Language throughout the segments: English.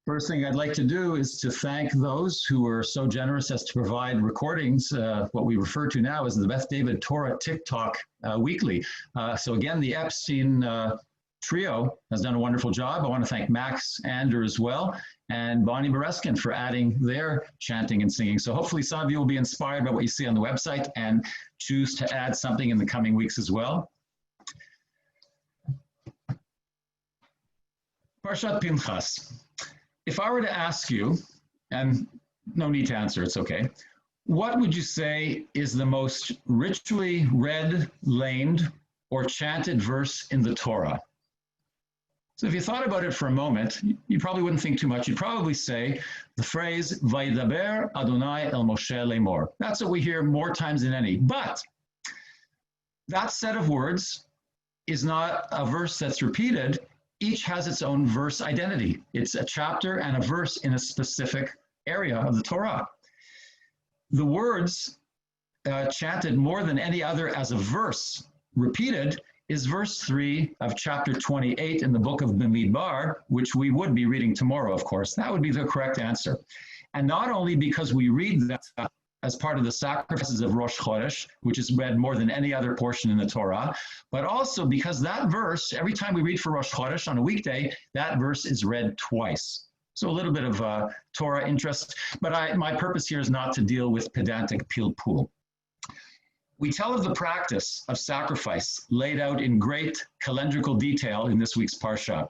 First thing I'd like to do is to thank those who were so generous as to provide recordings, what we refer to now as the Beth David Torah TikTok weekly. So again, the Epstein trio has done a wonderful job. I want to thank Max Ander as well, and Bonnie Bereskin for adding their chanting and singing. So hopefully some of you will be inspired by what you see on the website and choose to add something in the coming weeks as well. Parshat Pinchas. If I were to ask you, and no need to answer, it's okay, what would you say is the most ritually read, laned, or chanted verse in the Torah? So if you thought about it for a moment, you probably wouldn't think too much. You'd probably say the phrase, Vayidaber Adonai el Moshe lemor. That's what we hear more times than any. But that set of words is not a verse that's repeated. Each has its own verse identity. It's a chapter and a verse in a specific area of the Torah. The words chanted more than any other as a verse repeated is verse 3 of chapter 28 in the book of Bamidbar, which we would be reading tomorrow, of course. That would be the correct answer. And not only because we read that as part of the sacrifices of Rosh Chodesh, which is read more than any other portion in the Torah, but also because that verse, every time we read for Rosh Chodesh on a weekday, that verse is read twice. So a little bit of Torah interest, but my purpose here is not to deal with pedantic pilpul. We tell of the practice of sacrifice laid out in great calendrical detail in this week's Parsha.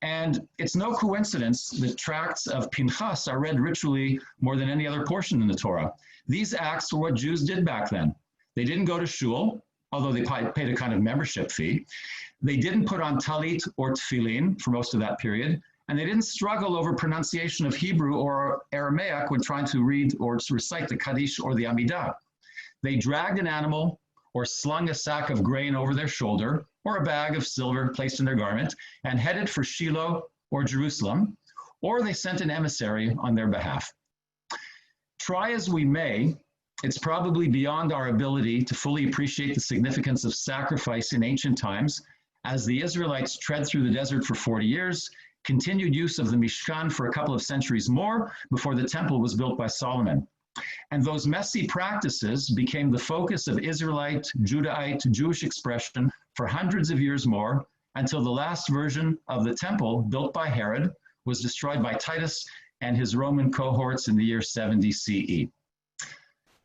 And it's no coincidence that tracts of Pinchas are read ritually more than any other portion in the Torah. These acts were what Jews did back then. They didn't go to shul, although they paid a kind of membership fee. They didn't put on talit or tefillin for most of that period. And they didn't struggle over pronunciation of Hebrew or Aramaic when trying to read or to recite the Kaddish or the Amidah. They dragged an animal or slung a sack of grain over their shoulder or a bag of silver placed in their garment and headed for Shiloh or Jerusalem, or they sent an emissary on their behalf. Try as we may, it's probably beyond our ability to fully appreciate the significance of sacrifice in ancient times as the Israelites tread through the desert for 40 years, continued use of the Mishkan for a couple of centuries more before the temple was built by Solomon. And those messy practices became the focus of Israelite, Judahite, Jewish expression for hundreds of years more, until the last version of the temple, built by Herod, was destroyed by Titus and his Roman cohorts in the year 70 CE.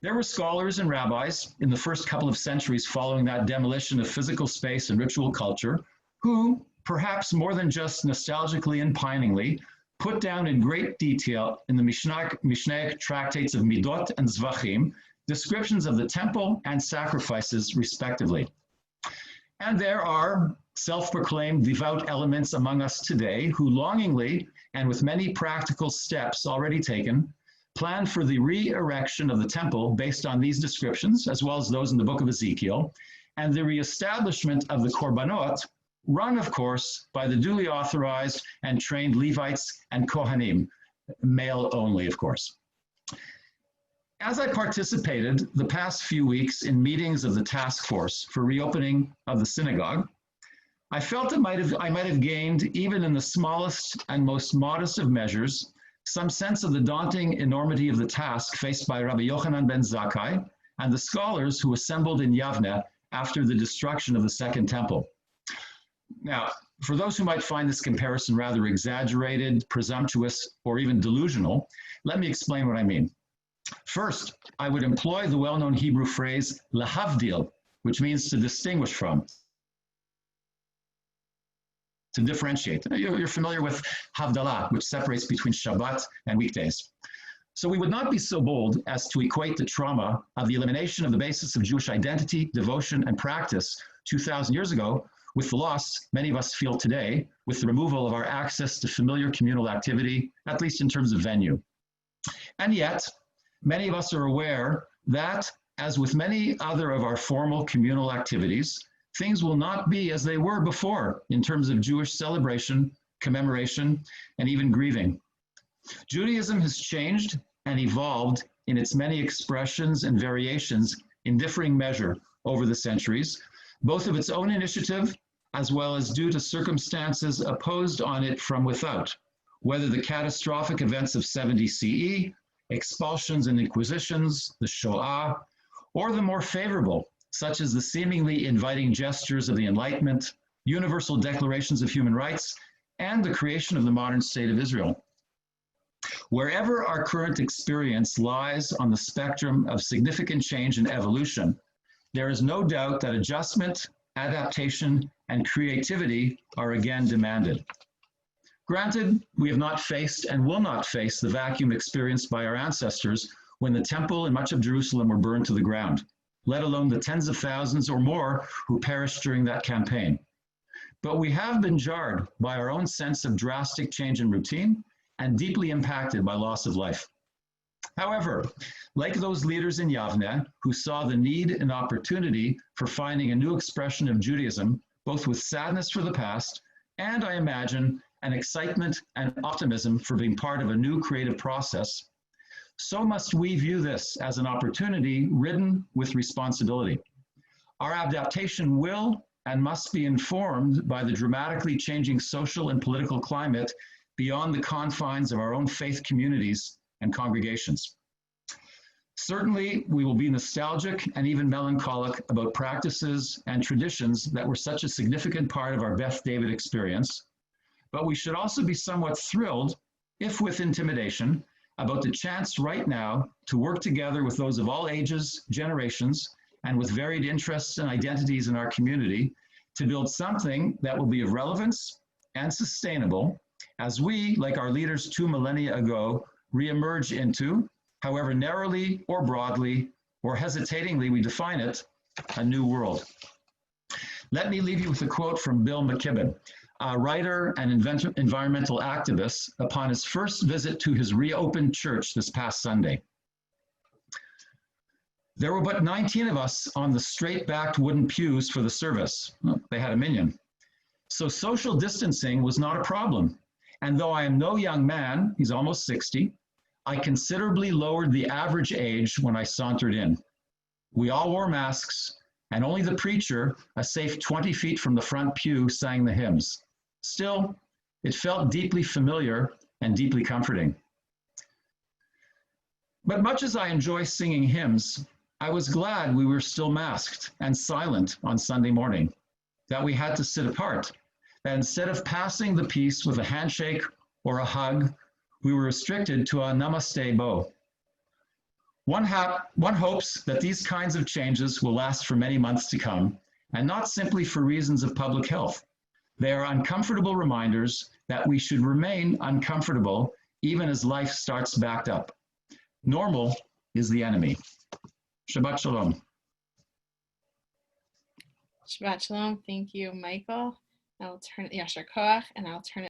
There were scholars and rabbis in the first couple of centuries following that demolition of physical space and ritual culture who, perhaps more than just nostalgically and piningly, put down in great detail in the Mishnaic tractates of Midot and Zvachim, descriptions of the temple and sacrifices, respectively. And there are self-proclaimed devout elements among us today who longingly, and with many practical steps already taken, plan for the re-erection of the temple based on these descriptions, as well as those in the book of Ezekiel, and the reestablishment of the Korbanot, run, of course, by the duly authorized and trained Levites and Kohanim, male only, of course. As I participated the past few weeks in meetings of the task force for reopening of the synagogue, I felt I might have gained, even in the smallest and most modest of measures, some sense of the daunting enormity of the task faced by Rabbi Yochanan ben Zakkai and the scholars who assembled in Yavne after the destruction of the Second Temple. Now, for those who might find this comparison rather exaggerated, presumptuous, or even delusional, let me explain what I mean. First, I would employ the well-known Hebrew phrase lahavdil, which means to distinguish from, to differentiate. You're familiar with Havdalah, which separates between Shabbat and weekdays. So we would not be so bold as to equate the trauma of the elimination of the basis of Jewish identity, devotion, and practice 2,000 years ago with the loss many of us feel today with the removal of our access to familiar communal activity, at least in terms of venue. And yet, many of us are aware that, as with many other of our formal communal activities, things will not be as they were before in terms of Jewish celebration, commemoration, and even grieving. Judaism has changed and evolved in its many expressions and variations in differing measure over the centuries, both of its own initiative as well as due to circumstances opposed on it from without, whether the catastrophic events of 70 CE, expulsions and inquisitions, the Shoah, or the more favorable, such as the seemingly inviting gestures of the Enlightenment, universal declarations of human rights, and the creation of the modern state of Israel. Wherever our current experience lies on the spectrum of significant change and evolution, there is no doubt that adjustment, adaptation, and creativity are again demanded. Granted, we have not faced and will not face the vacuum experienced by our ancestors when the temple and much of Jerusalem were burned to the ground, let alone the tens of thousands or more who perished during that campaign. But we have been jarred by our own sense of drastic change in routine and deeply impacted by loss of life. However, like those leaders in Yavne who saw the need and opportunity for finding a new expression of Judaism, both with sadness for the past and, I imagine, an excitement and optimism for being part of a new creative process, so must we view this as an opportunity ridden with responsibility. Our adaptation will and must be informed by the dramatically changing social and political climate beyond the confines of our own faith communities and congregations. Certainly, we will be nostalgic and even melancholic about practices and traditions that were such a significant part of our Beth David experience, but we should also be somewhat thrilled, if with intimidation, about the chance right now to work together with those of all ages, generations, and with varied interests and identities in our community to build something that will be of relevance and sustainable as we, like our leaders 2 millennia ago, reemerge into, however narrowly or broadly or hesitatingly we define it, a new world. Let me leave you with a quote from Bill McKibben, a writer and environmental activist, upon his first visit to his reopened church this past Sunday. There were but 19 of us on the straight-backed wooden pews for the service. Well, they had a minyan. So social distancing was not a problem. And though I am no young man, he's almost 60, I considerably lowered the average age when I sauntered in. We all wore masks, and only the preacher, a safe 20 feet from the front pew, sang the hymns. Still, it felt deeply familiar and deeply comforting. But much as I enjoy singing hymns, I was glad we were still masked and silent on Sunday morning, that we had to sit apart, that instead of passing the peace with a handshake or a hug, we were restricted to a namaste bow. One hopes that these kinds of changes will last for many months to come, and not simply for reasons of public health. They are uncomfortable reminders that we should remain uncomfortable even as life starts back up. Normal is the enemy. Shabbat Shalom. Shabbat Shalom. Thank you, Michael. I'll turn it, Yashar Koach, and I'll turn it